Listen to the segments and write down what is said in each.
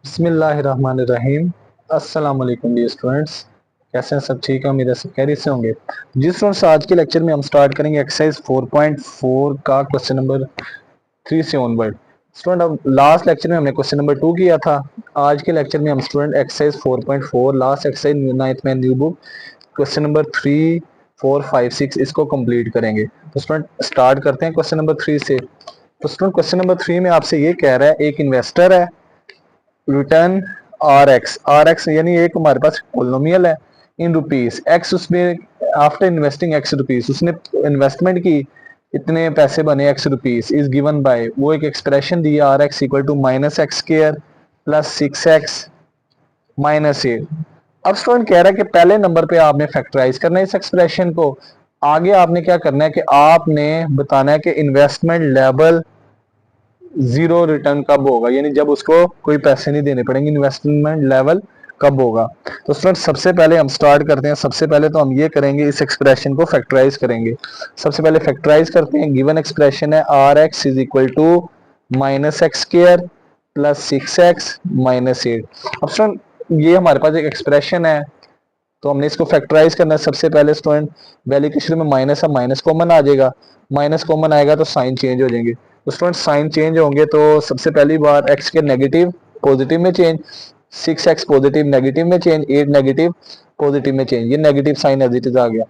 बिस्मिल्लाहिर्रहमानिर्रहीम। अस्सलाम वालेकुम डियर स्टूडेंट्स, कैसे हैं सब? ठीक है, उम्मीद है सब खैरियत से होंगे। जी स्टूडेंट्स, आज के लेक्चर में हम स्टार्ट करेंगे एक्सरसाइज 4.4 का क्वेश्चन नंबर 3 से ऑनवर्ड। स्टूडेंट, अब लास्ट लेक्चर में हमने क्वेश्चन नंबर 2 किया था। आज के लेक्चर में हम student exercise 4.4 last exercise 9th में न्यू बुक क्वेश्चन नंबर 3, 4, 5, 6 इसको कंप्लीट करेंगे। तो स्टूडेंट स्टार्ट करते हैं क्वेश्चन नंबर 3 से। तो स्टूडेंट क्वेश्चन नंबर 3 में आपसे ये कह रहा है, एक इन्वेस्टर है, रिटर्न आर एक्स यानी एक हमारे पास पोलिनोमियल है इन रुपीज एक्स, उसमें आफ्टर इन्वेस्टिंग एक्स रुपीज उसने इन्वेस्टमेंट की, इतने पैसे बने x rupees, is given by, वो एक एक्सप्रेशन दी r x equal to minus x square plus 6x minus 8। अब स्टूडेंट कह रहा है कि पहले नंबर पे आपने फैक्टराइज करना है इस एक्सप्रेशन को। आगे आपने क्या करना है कि आपने बताना है कि इन्वेस्टमेंट लेवल जीरो रिटर्न कब होगा, यानी जब उसको कोई पैसे नहीं देने पड़ेंगे, इन्वेस्टमेंट लेवल कब होगा। तो स्टूडेंट सबसे पहले हम स्टार्ट करते हैं। सबसे पहले तो हम ये करेंगे, इस एक्सप्रेशन को फैक्टराइज करेंगे। सबसे पहले फैक्टराइज करते हैं। गिवन एक्सप्रेशन है r x is equal to minus x square plus 6x minus 8। अब स्टूडेंट ये हमारे पास एक एक्सप्रेशन है, तो हमने इसको फैक्टराइज करना है। सबसे पहले स्टूडेंट वैल्यू के शुरू में माइनस है, माइनस कॉमन आ जाएगा, माइनस कॉमन आएगा तो साइन चेंज हो जाएंगे। तो स्टूडेंट साइन चेंज होंगे तो सबसे पहली बार एक्स के नेगेटिव पॉजिटिव में चेंज, 6x पॉजिटिव नेगेटिव में चेंज, 8 नेगेटिव पॉजिटिव में चेंज, ये negative sign as it is आ गया।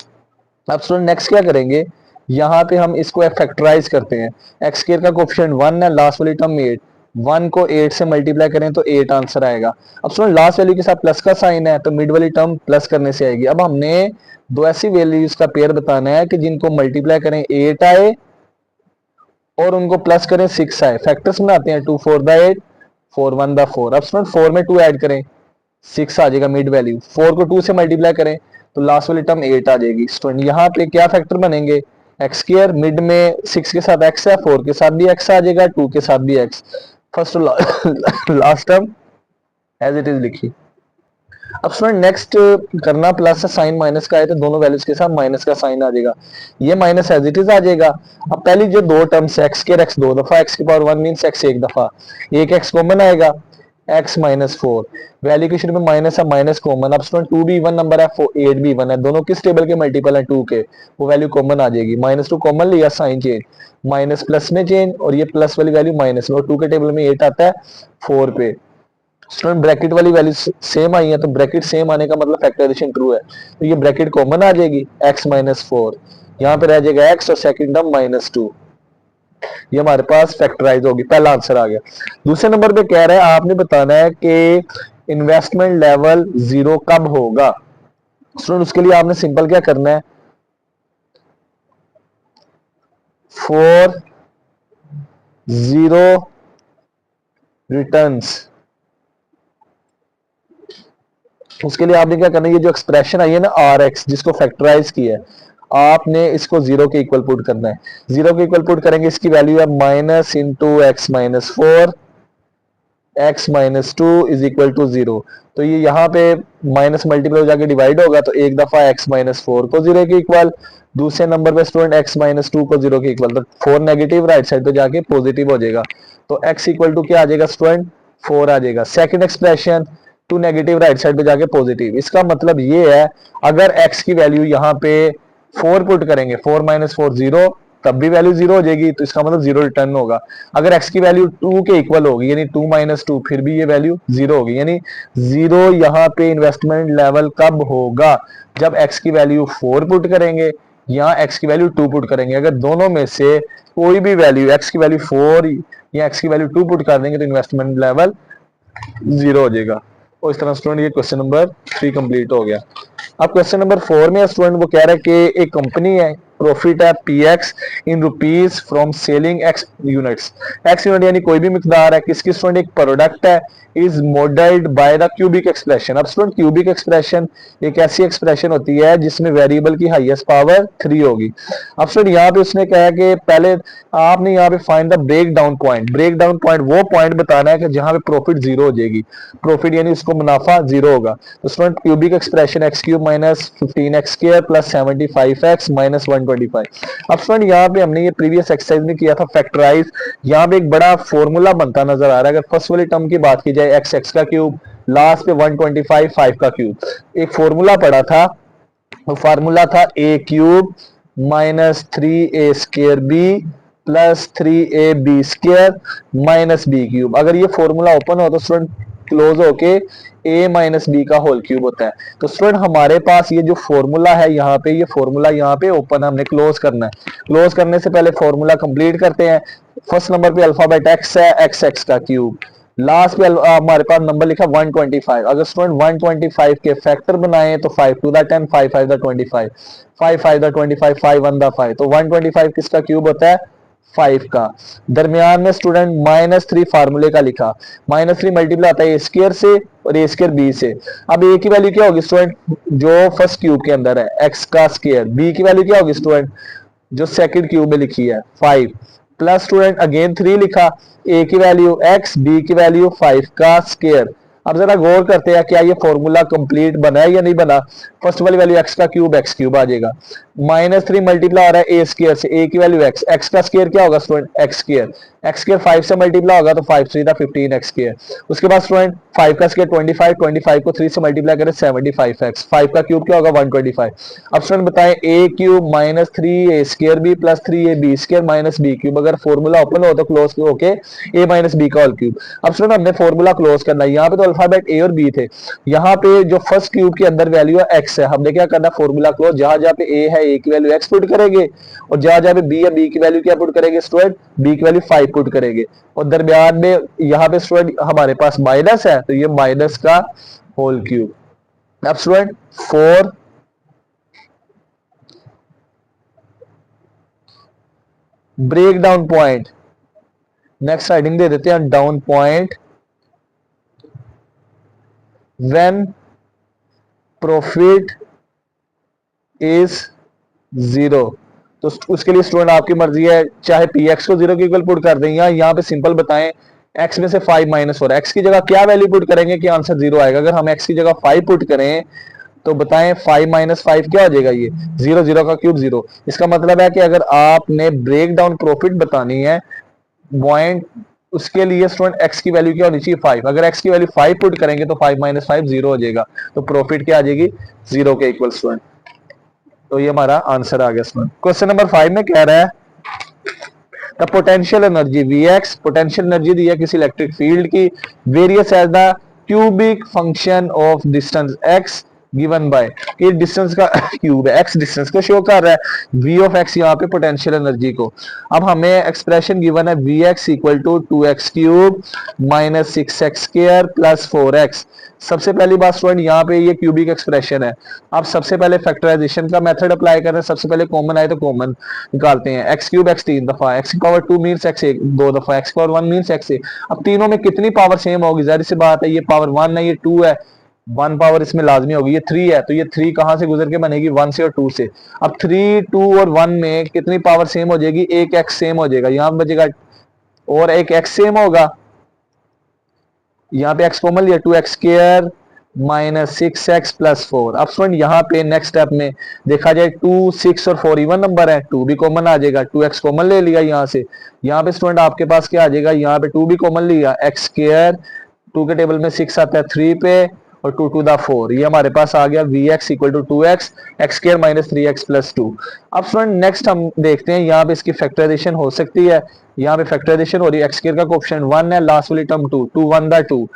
अब स्टूडेंट नेक्स्ट क्या करेंगे, यहाँ पे हम इसको फैक्टराइज करते हैं। एक्स स्क्वायर का कोफिशिएंट 1 है, लास्ट वाली टर्म 8, 1 को 8 से मल्टीप्लाई करें तो 8 आंसर आएगा। अब स्टूडेंट लास्ट वैल्यू के साथ प्लस का साइन है तो मिड वाली टर्म प्लस करने से आएगी। अब हमने दो ऐसी वैल्यूज का पेयर बताना है कि जिनको मल्टीप्लाई करें 8 आए और उनको प्लस करें 6 आए। फैक्टर्स बनाते हैं, 2 4 द 8, 4 1 द 4। अब स्टूडेंट 4 में 2 ऐड करें, 6 आ जाएगा मिड वैल्यू। 4 को 2 से मल्टीप्लाई करें तो लास्ट वाली टर्म 8 आ जाएगी। स्टूडेंट यहाँ पे क्या फैक्टर बनेंगे, एक्स स्क्वायर, मिड में 6 के साथ x है, 4 के साथ भी x आ जाएगा, 2 के साथ भी x। First last term as it is लिखी। अब स्टूडेंट नेक्स्ट करना, प्लस से साइन माइनस का है तो दोनों वैल्यूज के साथ माइनस का साइन आ जाएगा, ये माइनस एज इट इज आ जाएगा। अब पहली जो दो टर्म्स एक्स के एक्स दो दफा, एक्स की पावर 1 मींस एक्स एक दफा, एक एक्स कॉमन आएगा, x माइनस 4, वैल्यू के शुरू में माइनस है, माइनस कॉमन। अब स्टूडेंट 2 भी इवन नंबर है, 8 भी इवन है, दोनों किस टेबल के मल्टीपल है 2 के, वो वैल्यू कॉमन आ जाएगी। माइनस 2 कॉमन लिया, साइन चेंज, माइनस प्लस में चेंज, और ये प्लस वाली वैल्यू माइनस में, और 2 के टेबल में 8 आता है 4 पे। स्टूडेंट ब्रैकेट वाली वैल्यू सेम आई है, तो ब्रैकेट सेम आने का मतलब फैक्टराइजेशन ट्रू है, तो ये ब्रैकेट कॉमन आ जाएगी, x माइनस 4, यहाँ पे रह जाएगा x और सेकंड टर्म माइनस 2। ये हमारे पास फैक्टराइज होगी, पहला आंसर आ गया। दूसरे नंबर पे कह रहा है आपने बताना है कि इन्वेस्टमेंट लेवल जीरो कब होगा। स्टूडेंट उसके लिए आपने सिंपल क्या करना है, फॉर जीरो रिटर्न्स, उसके लिए आपने क्या करना है, ये जो एक्सप्रेशन आई है ना आर एक्स जिसको फैक्टराइज किया है, आपने इसको जीरो के इक्वल पुट करना है। जीरो के इक्वल पुट करेंगे, इसकी वैल्यू है minus into x minus 4, x minus 2 is equal to 0। तो ये यहाँ पे माइनस मल्टीप्लाई हो जाके डिवाइड होगा, तो एक दफा x माइनस 4 को 0 के इक्वल, दूसरे नंबर पे स्टूडेंट x माइनस 2 को 0 के इक्वल, तो 4 नेगेटिव राइट साइड पे जाके पॉजिटिव हो जाएगा, तो x इक्वल टू क्या आ जाएगा स्टूडेंट, 4 आ जाएगा। Second expression 2 negative right side पे जाके पॉजिटिव, इसका मतलब ये है अगर x की वैल्यू यहाँ पे 4 पुट करेंगे, 4 माइनस 4 0, तब भी वैल्यू 0 हो जाएगी, तो इसका मतलब 0 रिटर्न होगा। अगर x की वैल्यू 2 के इक्वल होगी, यानी 2 माइनस 2, फिर भी ये वैल्यू 0 होगी, यानी 0 यहाँ पे इन्वेस्टमेंट लेवल कब होगा, जब x की वैल्यू 4 पुट करेंगे या x की वैल्यू 2 पुट करेंगे। अगर दोनों में से कोई भी वैल्यू, x की वैल्यू 4 या x की वैल्यू 2 पुट कर देंगे तो इन्वेस्टमेंट लेवल 0 हो जाएगा। और इस तरह स्टूडेंट ये क्वेश्चन नंबर 3 कंप्लीट हो गया। अब क्वेश्चन नंबर 4 में स्टूडेंट वो कह रहा है कि एक कंपनी है, प्रॉफिट है px in rupees from selling x units, x unit यानी कोई भी मिकदार है, किसकी स्टूडेंट एक प्रोडक्ट है, is modelled by the cubic expression. अब स्टूडेंट क्यूबिक एक्सप्रेशन एक ऐसी एक्सप्रेशन होती है जिसमें वेरिएबल की हाईएस्ट पावर 3 होगी। अब स्टूडेंट यहाँ पे उसने कहा कि पहले आपने यहाँ पे find the break down point, break down point वो पॉइंट बताना है कि जहां पे प्रॉफिट 0 हो जाएगी, प्रॉफिट यानी उसको मुनाफा 0 होगा। तो student cubic expression x cube minus 15x square plus 75x minus 1 125। अब स्टूडेंट यहाँ पे हमने ये प्रीवियस एक्सरसाइज में किया था फैक्टराइज, यहाँ पे एक बड़ा फॉर्मूला बनता नजर आ रहा है। अगर फर्स्ट वाली टर्म की बात की जाए एक्स एक्स का क्यूब, लास्ट पे 125 5 का क्यूब, एक फॉर्मूला पड़ा था, वो फार्मूला था A cube minus 3a² B plus 3ab square minus B cube. अगर ये फॉर्मूला ओपन हो तो स्टूडेंट क्लोज होके a माइनस बी का होल क्यूब होता है। तो स्टूडेंट हमारे पास ये जो फॉर्मूला है यहाँ पे, ये फॉर्मूला यहाँ पे ओपन हमने क्लोज करना है। क्लोज करने से पहले फॉर्मूला कंप्लीट करते हैं। फर्स्ट नंबर पे अल्फाबेट एक्स है, एक्स एक्स का क्यूब, लास्ट पे हमारे पास नंबर लिखा 125। अगर स्टूडेंट 125 के फैक्टर बनाए तो 5 to the 10, 5 5 the 25, 5 5 the 25, 5 1 the 5। तो 125 किसका क्यूब होता है? 5 का। दरमियान में स्टूडेंट -3 फार्मूले का लिखा, -3 मल्टीप्लाई आता है ए स्क्वायर से और ए स्क्वायर बी से। अब ए की वैल्यू क्या होगी स्टूडेंट? जो फर्स्ट क्यूब के अंदर है एक्स का स्क्वायर। बी की वैल्यू क्या होगी स्टूडेंट? जो सेकंड क्यूब में लिखी है 5, प्लस स्टूडेंट अगेन 3 लिखा, ए की वैल्यू एक्स, बी की वैल्यू 5 का स्क्वायर। अब जरा गौर करते हैं क्या ये फॉर्मूला कंप्लीट बना है या नहीं बना। फर्स्ट वाली वैल्यू एक्स का क्यूब एक्स क्यूब आ जाएगा, -3 मल्टीप्लाई हो रहा है ए स्क्वायर से, ए की वैल्यू एक्स, एक्स का स्क्वायर क्या होगा student? X square, x square 5 से मल्टीप्लाई होगा तो 5 3 15 एक्स स्क्वायर। उसके बाद स्टूडेंट 5 का स्क्वायर 25, 25 को 3 से मल्टीप्लाई करें 75 एक्स, 5 का क्यूब क्या होगा? 125। अब स्टूडेंट बताएं A cube minus 3a square B plus 3ab square minus B cube. अगर फॉर्मूला ओपन हो तो क्लोज होके a माइनस बी का होल क्यूब। अब स्टूडेंट हमने फॉर्मूला क्लोज करना है। यहाँ पे तो अल्फाबेट ए और बी थे, यहाँ पे जो फर्स्ट क्यूब के अंदर वैल्यू है एक्स है, हमने क्या करना? फॉर्मूला क्लोज, जहां जहां पे ए है ए की वैल्यू एक्स पुट करेंगे और जहां जहां पे बी है बी की वैल्यू क्या पुट करेंगे स्टूडेंट? बी की वैल्यू 5 पुट करेंगे। और दरमियान में यहाँ पे स्टूडेंट हमारे पास माइनस है तो ये माइनस का होल क्यूब। अब student 4 break down point, next writing दे देते हैं down point when profit is 0। तो उसके लिए स्टूडेंट आपकी मर्जी है, चाहे पी एक्स को 0 के इक्वल पुट कर दें या यहाँ पे सिंपल बताएं x में से 5 माइनस हो रहा है, x की जगह क्या वैल्यू पुट करेंगे कि आंसर 0 आएगा। अगर हम x की जगह 5 पुट करें तो बताएं 5 माइनस 5 क्या हो जाएगा? ये 0, 0 का क्यूब 0। इसका मतलब है कि अगर आपने ब्रेक डाउन प्रॉफिट बतानी है पॉइंट, उसके लिए स्टूडेंट x की वैल्यू क्या होनी चाहिए? 5। अगर x की वैल्यू 5 पुट करेंगे तो 5 माइनस 5 0 हो जाएगा, तो प्रॉफिट क्या आ जाएगी? 0 के इक्वल स्टूडेंट। तो ये हमारा आंसर आ गया स्टूडेंट। क्वेश्चन नंबर 5 में कह रहा है the potential energy Vx, potential energy दी है किसी इलेक्ट्रिक फील्ड की, varies as the cubic function of distance x given by, ये डिस्टेंस का क्यूब है, x डिस्टेंस को शो कर रहा है, v ऑफ x यहाँ पे पोटेंशियल एनर्जी को। अब हमें एक्सप्रेशन गिवन है Vx equal to 2x cube minus 6x square plus 4x। सबसे पहली बात स्टूडेंट यहाँ पे ये क्यूबिक एक्सप्रेशन है। आप सबसे पहले फैक्टराइजेशन का मेथड अप्लाई कर रहे हैं, सबसे पहले कॉमन आए तो कॉमन निकालते हैं। एक्स क्यूब एक्स 3 दफा, एक्स की पावर 2 मीन्स एक्स 1 2 दफा, एक्स पावर 1 मीन्स एक्स 1। अब तीनों में कितनी पावर सेम होगी? जाहिर सी बात है ये पावर 1 है, ये 2 है, 1 पावर इसमें लाजमी होगी, ये 3 है तो ये 3 कहां से गुजर के बनेगी? 1 से और 2 से। अब 3 2 और 1 में कितनी पावर सेम हो जाएगी? एक एक्स सेम हो जाएगा, यहां बचेगा और एक एक्स सेम होगा, यहाँ पे एक्स कॉमन लिया 2x square minus 6x plus 4। अब स्टूडेंट यहाँ पे नेक्स्ट स्टेप में देखा जाए 2 6 और 4 इवन नंबर है, 2 भी कॉमन आ जाएगा, 2x कॉमन ले लिया यहाँ से। यहाँ पे स्टूडेंट आपके पास क्या आ जाएगा? यहाँ पे 2 भी कॉमन लिया, x स्क्वायर 2 के टेबल में 6 आता है 3 पे और 2 टू द 4, ये हमारे पास आ गया Vx equal to 2x x square minus 3x plus 2। अब स्टूडेंट नेक्स्ट हम देखते हैं यहाँ पे इसकी फैक्टराइजेशन हो सकती है। यहाँ पे फैक्टराइजेशन हो रही है, एक्स स्क्वायर का कोएफिशिएंट 1 है, लास्ट वाली टर्म 2 2 1 द 2,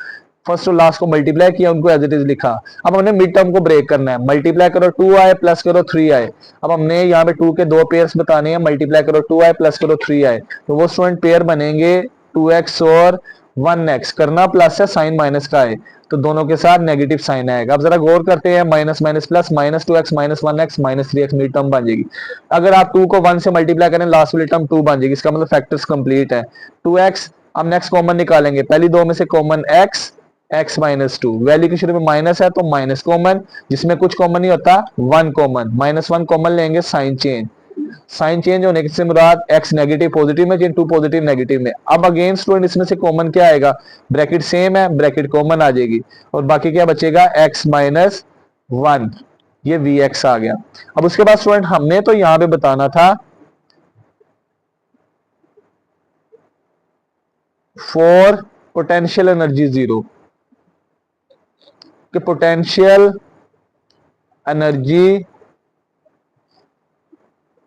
फर्स्ट और लास्ट को मल्टीप्लाई किया, उनको एज इट इज लिखा। अब हमने मिड टर्म को ब्रेक करना है, मल्टीप्लाई करो 2 आए प्लस करो 3 आए। अब हमने यहाँ पे 2 के दो पेयर्स बताने हैं, मल्टीप्लाई करो 2 आए प्लस करो 3 आए, तो वो स्टूडेंट पेयर बनेंगे 2x और 1x। करना प्लस है, साइन माइनस का है तो दोनों के साथ नेगेटिव साइन आएगा। अब जरा गौर करते हैं, minus minus plus, minus 2x minus 1x minus 3x mid term बन जाएगी। अगर आप 2 को 1 से मल्टीप्लाई करें लास्ट वाली टर्म 2 बन जाएगी, इसका मतलब फैक्टर्स कंप्लीट है 2x। अब नेक्स्ट कॉमन निकालेंगे, पहली दो में से common x, x minus 2, value के शुरू में माइनस है तो माइनस कॉमन, जिसमें कुछ कॉमन नहीं होता 1 कॉमन, -1 कॉमन लेंगे, साइन चेंज, साइन चेंज होने से मुराद x नेगेटिव पॉजिटिव में, 2 पॉजिटिव नेगेटिव में। अब अगेन स्टूडेंट इसमें से कॉमन क्या आएगा? ब्रैकेट सेम है, ब्रैकेट कॉमन आ जाएगी और बाकी क्या बचेगा? x माइनस 1 ये वी एक्स आ गया। अब उसके बाद स्टूडेंट हमने तो यहां पे बताना था फॉर पोटेंशियल एनर्जी जीरो, कि पोटेंशियल एनर्जी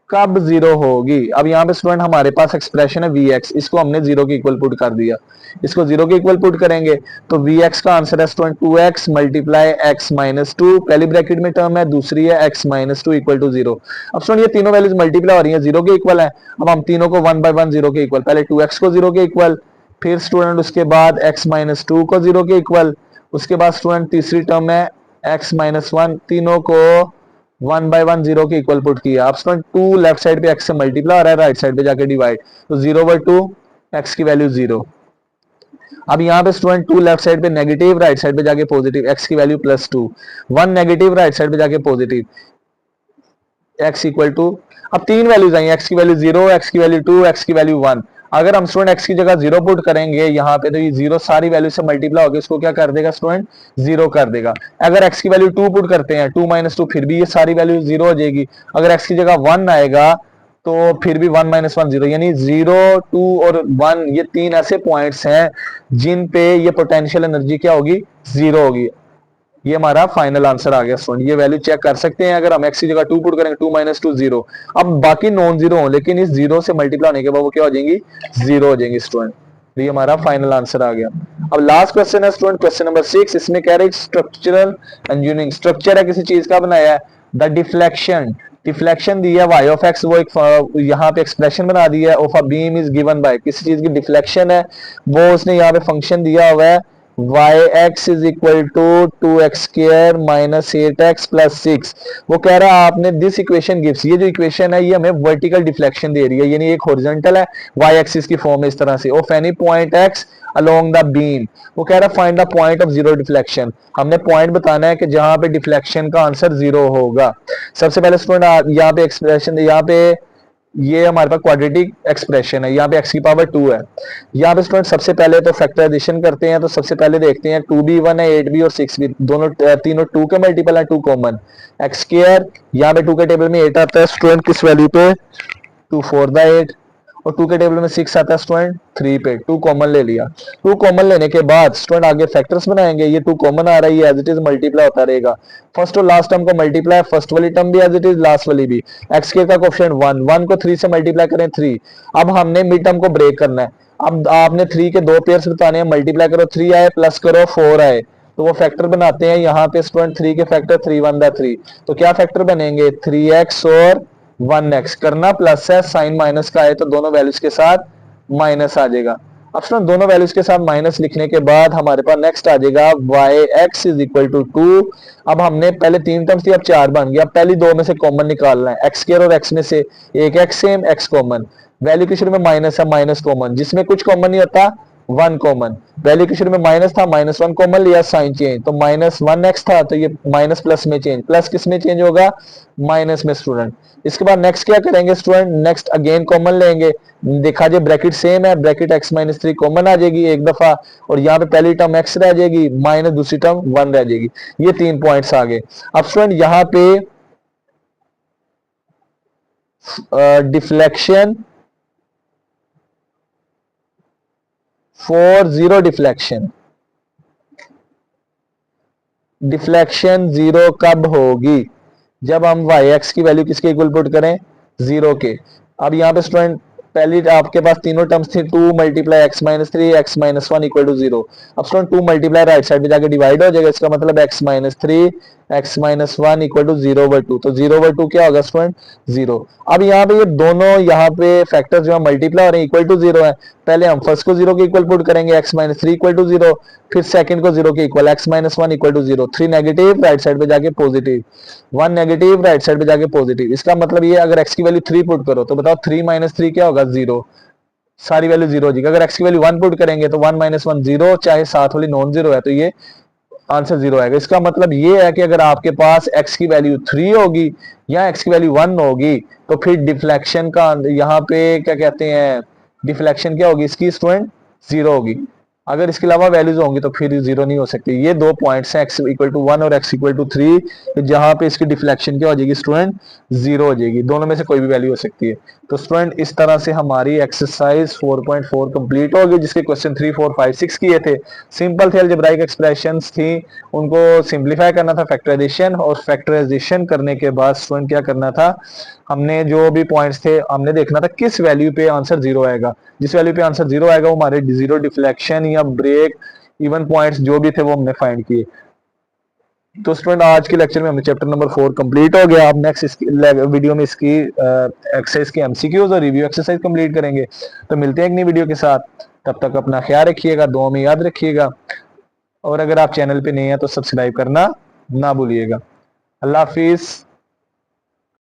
कब जीरो होगी। अब यहाँ पे स्टूडेंट हमारे पास एक्सप्रेशन है वी एक्स, इसको हमने जीरो के इक्वल पुट कर दिया, इसको जीरो के इक्वल पुट करेंगे तो वी एक्स का आंसर है student 2x multiply x minus two, पहली ब्रैकेट में टर्म है, दूसरी है x minus two equal to zero. अब स्टूडेंट ये तीनों वैल्यूज मल्टीप्लाई हो रही है, जीरो के इक्वल है। अब हम तीनों को 1 बाय 1 जीरो के इक्वल, पहले 2x को जीरो के इक्वल, फिर स्टूडेंट उसके बाद x माइनस टू को जीरो के इक्वल, उसके बाद स्टूडेंट तीसरी टर्म है x माइनस वन, तीनों को 1 बाय 1 जीरो के इक्वल पुट किया। अब स्टूडेंट 2 लेफ्ट साइड पे x से मल्टीप्लाई हो रहा है, राइट साइड पे जाके डिवाइड, तो 0 बाय 2 x की वैल्यू 0। अब यहाँ पे स्टूडेंट 2 लेफ्ट साइड पे नेगेटिव, राइट साइड पे जाके पॉजिटिव, x की value plus 2, 1 negative, right side पे जाके पॉजिटिव, x इक्वल टू, अब तीन वैल्यूज आई, x की वैल्यू 0, x की वैल्यू 2, x की वैल्यू 1। अगर हम स्टूडेंट x की जगह 0 पुट करेंगे यहाँ पे तो ये 0 सारी वैल्यू से मल्टीप्लाई होगी, इसको क्या कर देगा स्टूडेंट 0 कर देगा। अगर x की वैल्यू 2 पुट करते हैं, 2 माइनस टू, फिर भी ये सारी वैल्यू 0 हो जाएगी। अगर x की जगह 1 आएगा तो फिर भी 1 माइनस वन 0, यानी 0, 2 और 1 ये तीन ऐसे पॉइंट्स हैं जिन पे ये पोटेंशियल एनर्जी क्या होगी, 0 होगी। ये हमारा फाइनल आंसर आ गया स्टूडेंट, ये वैल्यू चेक कर सकते हैं। अगर हम x की जगह 2 पुट करेंगे, 2 माइनस टू 0, अब बाकी नॉन जीरो हो लेकिन इस 0 से मल्टीप्लाई होने के बाद वो क्या हो जाएंगी, 0 हो जाएंगी स्टूडेंट। तो ये हमारा फाइनल आंसर आ गया। अब लास्ट क्वेश्चन है स्टूडेंट क्वेश्चन नंबर 6, इसमें कह रहे स्ट्रक्चरल इंजीनियरिंग, स्ट्रक्चर है किसी चीज का बनाया है, द डिफ्लेक्शन, डिफ्लेक्शन दी है y ऑफ x, वो एक यहाँ पे एक्सप्रेशन बना दी है, of a beam is given bye, किसी चीज की डिफ्लेक्शन है वो उसने यहाँ पे फंक्शन दिया हुआ है yx is equal to 2x square minus 8x plus 6। वो कह रहा है आपने दिस इक्वेशन गिव्स, ये जो इक्वेशन है ये हमें वर्टिकल डिफ्लेक्शन दे रही है, यानी एक हॉरिजॉन्टल है, y एक्सिस की फॉर्म है इस तरह से, of any point x along the beam. वो कह रहा है find the point of zero deflection, हमने पॉइंट बताना है कि जहां पे डिफ्लेक्शन का आंसर 0 होगा। सबसे पहले स्टूडेंट यहाँ पे एक्सप्रेशन, यहाँ पे ये हमारे पास क्वाड्रेटिक एक्सप्रेशन है, यहाँ पे x की पावर 2 है। यहाँ पे स्टूडेंट सबसे पहले तो फैक्टराइजेशन करते हैं, तो सबसे पहले देखते हैं 2b 1 है, 8b और 6b दोनों तीनों 2 के मल्टीपल है, 2 कॉमन, एक्स स्क्वायर यहाँ पे 2 के टेबल में 8 आता है स्टूडेंट किस वैल्यू पे, 2 4 द 8, और 2 के टेबल में 6 आता है स्टूडेंट 3 पे, 2 कॉमन ले लिया। 2 कॉमन लेने के बाद स्टूडेंट आगे फैक्टर्स बनाएंगे, ये 2 कॉमन आ रही है एज इट इज मल्टीप्लाई होता रहेगा, फर्स्ट और लास्ट टर्म को मल्टीप्लाई, फर्स्ट वाली टर्म भी एज इट इज, लास्ट वाली भी, एक्स के का कोएफिशिएंट 1, 1 को 3 से मल्टीप्लाई करें 3। अब हमने मिड टर्म को ब्रेक करना है, अब आपने 3 के दो पेयर्स बताने हैं, मल्टीप्लाई करो 3 आए प्लस करो 4 आए, तो वो फैक्टर बनाते हैं यहाँ पे स्टूडेंट 3 के फैक्टर 3 1 द 3, तो क्या फैक्टर बनेंगे 3x और 1x, करना प्लस है, साइन माइनस का है तो दोनों वैल्यूज के साथ माइनस आ जाएगा। अब स्टूडेंट दोनों वैल्यूज के साथ माइनस लिखने के बाद हमारे पास नेक्स्ट आ जाएगा yx इज इक्वल टू 2। अब हमने पहले 3 टर्म्स थी, अब 4 बन गया, पहली 2 में से कॉमन निकालना है, एक्स स्क्वायर और x में से एक x same, x common, value के शुरू में माइनस है, माइनस कॉमन, जिसमें कुछ कॉमन नहीं होता 1 कॉमन, वैल्यू के शुरू में माइनस था, माइनस 1 कॉमन लिया, साइन चेंज, तो माइनस 1x था तो ये माइनस प्लस में चेंज, प्लस किस में चेंज होगा, माइनस में स्टूडेंट। इसके बाद नेक्स्ट क्या करेंगे स्टूडेंट, नेक्स्ट अगेन कॉमन लेंगे, देखा जाए ब्रैकेट सेम है, ब्रैकेट x माइनस 3 कॉमन आ जाएगी एक दफा, और यहाँ पे पहली टर्म x रह जाएगी माइनस दूसरी टर्म 1 रह जाएगी, ये 3 पॉइंट्स आ गए। अब स्टूडेंट यहाँ पे deflection for zero deflection, deflection 0 कब होगी, जब हम yx की वैल्यू किसके इक्वल पुट करें, 0 के। अब यहाँ पे स्टूडेंट पहली आपके पास तीनों टर्म्स थी, 2 multiply x minus three x minus one equal to 0। अब स्टूडेंट 2 मल्टीप्लाई राइट साइड पे जाके डिवाइड हो जाएगा, इसका मतलब x minus three x minus one equal to 0/2, तो 0/2 क्या होगा स्टूडेंट 0। अब यहाँ पे ये दोनों यहाँ पे फैक्टर्स जो है मल्टीप्लाई हो रहे हैं, इक्वल टू 0 है, पहले हम फर्स्ट को 0 के इक्वल पुट करेंगे, x minus three equal to 0, फिर सेकंड को 0 के equal, x minus one equal to 0, 3 negative right side पे जाके पॉजिटिव, 1 नेगेटिव राइट साइड पे जाके पॉजिटिव। इसका मतलब ये अगर x की वैल्यू 3 पुट करो तो बताओ 3 माइनस 3 क्या होगा, 0, सारी वैल्यू 0 हो जाएगी। अगर x की वैल्यू 1 पुट करेंगे तो 1 माइनस 1 0, चाहे साथ वाली नॉन जीरो है तो ये आंसर 0 आएगा। इसका मतलब ये है कि अगर आपके पास x की वैल्यू 3 होगी या x की वैल्यू 1 होगी तो फिर डिफ्लेक्शन का यहाँ पे क्या कहते हैं, डिफ्लेक्शन क्या होगी इसकी स्टूडेंट 0 होगी। अगर इसके अलावा वैल्यूज होंगी तो फिर जीरो नहीं हो सकती। ये दो पॉइंट्स हैं, x इक्वल टू 1 और x इक्वल टू 3, जहां पे इसकी डिफ्लेक्शन क्या हो जाएगी स्टूडेंट, जीरो हो जाएगी। दोनों में से कोई भी वैल्यू हो सकती है। तो स्टूडेंट इस तरह से हमारी एक्सरसाइज 4.4 कंप्लीट हो गई, जिसके क्वेश्चन 3, 4, 5, 6 किए थे। सिंपल थे, अलजेब्राइक एक्सप्रेशंस थी, उनको सिंप्लीफाई करना था, फैक्टराइजेशन, और फैक्टराइजेशन करने के बाद स्टूडेंट क्या करना था, हमने जो भी पॉइंट्स थे हमने देखना था किस वैल्यू पे आंसर जीरो आएगा। जिस वैल्यू पे आंसर जीरो आएगा वो हमारे जीरो डिफ्लेक्शन या ब्रेक इवन पॉइंट्स जो भी थे वो हमने फाइंड किए। तो स्टूडेंट आज के लेक्चर में हमने चैप्टर नंबर 4 कंप्लीट हो गया। अब नेक्स्ट वीडियो में इसकी एक्सरसाइज के एमसीक्यूज और रिव्यू एक्सरसाइज कंप्लीट करेंगे। तो मिलते हैं एक नई वीडियो के साथ, तब तक अपना ख्याल रखिएगा, दुआ में याद रखिएगा, और अगर आप चैनल पे नए हैं तो सब्सक्राइब करना ना भूलिएगा। अल्लाह हाफिज।